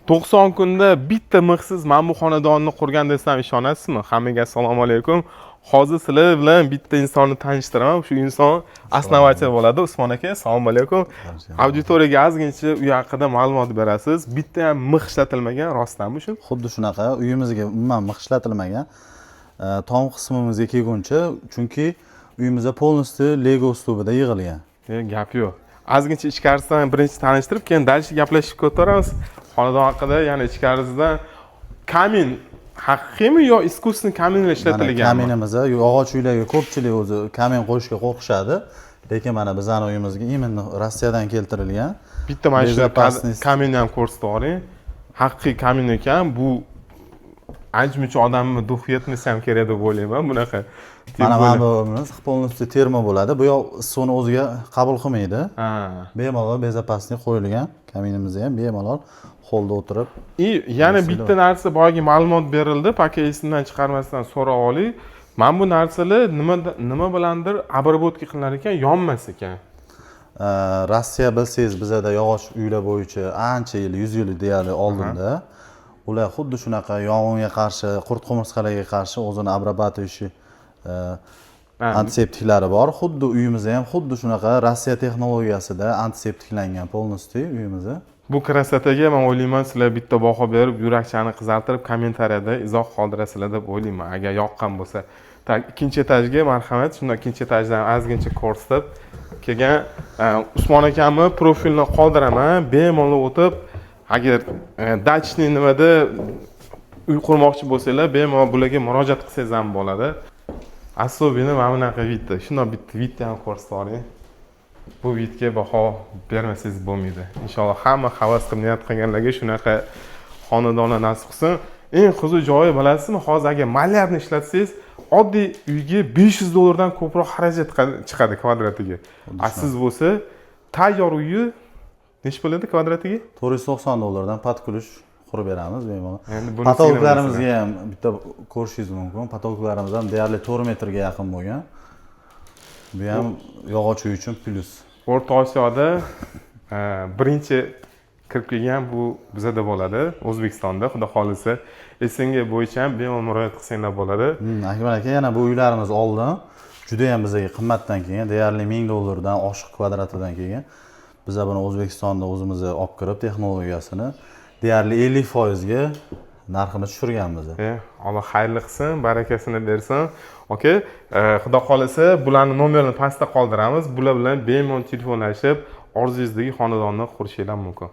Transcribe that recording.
90 kunda bitta mixsiz mana bu xonadonni qurgan desam ishonasizmi? Hammaga assalomu alaykum. Hozir sizlar bilan bitta insonni tanishtiraman. Shu inson основатель bo'ladi. Usmon aka, assalomu alaykum. Auditoriyaga ozgincha uy haqida ma'lumot berasiz. Bitta ham mix ishlatilmagan, rostdanmi shu? Xuddi shunaqa, uyimizga umuman mix ishlatilmagan. Tom qismimizga kelguncha, chunki uyimizda полностью Lego uslubida yig'ilgan. Gap yo'q. Ozgincha ichkarisidan birinchi tanishtirib, keyin dalshi gaplashib ko'taramiz. Xonadon haqida, ya'ni ichkarisidan kamin haqiqiymi yo искусственный kaminlar ishlatilgan? Kaminimiz yog'och uylarga ko'pchilik o'zi kamin qo'yishga qo'rqishadi. Lekin mana bizning uyimizga именно Rossiyadan keltirilgan. Bitta mana shu kaminni ham ko'rsatib yuboring. Haqiqiy kamin ekan. Bu ancha-muncha odamni duh yetmasa ham kerak deb o'ylayman bunaqa. Mana bu полностью termo bo'ladi. Bu yoq issiqni o'ziga qabul qilmaydi. Bemalol bezopaslik qo'yilgan. Kaminimizda ham bemalol holda o'tirib. Yana bitta narsa boyagi ma'lumot berildi. Paka esimdan chiqarmasdan so'rab oling. Mana bu narsalar nima bilandir обработка qilar ekan, yonmas ekan. Rossiya bilsangiz bizada yog'och uylar bo'yicha ancha yil, 100 yil deyarli oldinda. Ular xuddi shunaqa yong'inga qarshi, qurt qumursqalarga qarshi o'zini обрабатывающий antiseptiklari bor. Xuddi uyimizda ham xuddi shunaqa Rossiya texnologiyasida antiseptiklangan полностью uyimizda. Bu krasataga men o'ylayman, sizlar bitta baho berib, yurakchani qizartirib, kommentariyada izoh qoldirasizlar deb o'ylayman, agar yoqqan bo'lsa. Ikkinchi etajga marhamat, shundan ikkinchi etajdan ozgincha ko'rsatib kelgan Usmon akamni profilini qoldiraman, bemalol o'tib, agar dachniy nimada uy qurmoqchi bo'lsanglar, bemalol bularga murojaat qilsangiz ham bo'ladi. Особенно mana bunaqa vidda, shunday bitta vidda ham ko'rsatib yuboring. Bu vidga baho bermasangiz bo'lmaydi. Inshaalloh hamma havas qilib niyat qilganlarga shunaqa xonadonlar nasib qilsin. Eng huzur joyi bilasizmi? Hozir agar malyarni ishlatsangiz, oddiy uyga $500 dan ko'proq xarajat chiqadi kvadratiga. Siz bo'lsa, tayyor uyni nech bo'ladi kvadratiga? $490 dan pat kulish qurib beramiz bemalol. Patologlarimizga ham bitta ko'rishingiz mumkin. Patologlarimiz ham deyarli 4 metrga yaqin bo'lgan. Bu ham yog'och uy uchun plyus. O'rta Osiyoda birinchi kirib kelgan bu bizada bo'ladi, O'zbekistonda, xudo xolisa. Esenga bo'yicha ham bemalol murojaat qilsanglar bo'ladi. Akbar aka, yana bu uylarimiz oldin juda ham bizga qimmatdan kelgan, deyarli $1000 dan oshiq kvadratidan kelgan. Biz buni O'zbekistonda o'zimiz olib kirib texnologiyasini deyarli 50% ga narxini tushirganmiz. Alloh xayrli qilsin, barakasini bersin. Okay, xudo xolisa bularning nomerini pastda qoldiramiz. Bular bilan bemalol telefonlashib, orzungizdagi xonadonni qurishingiz mumkin.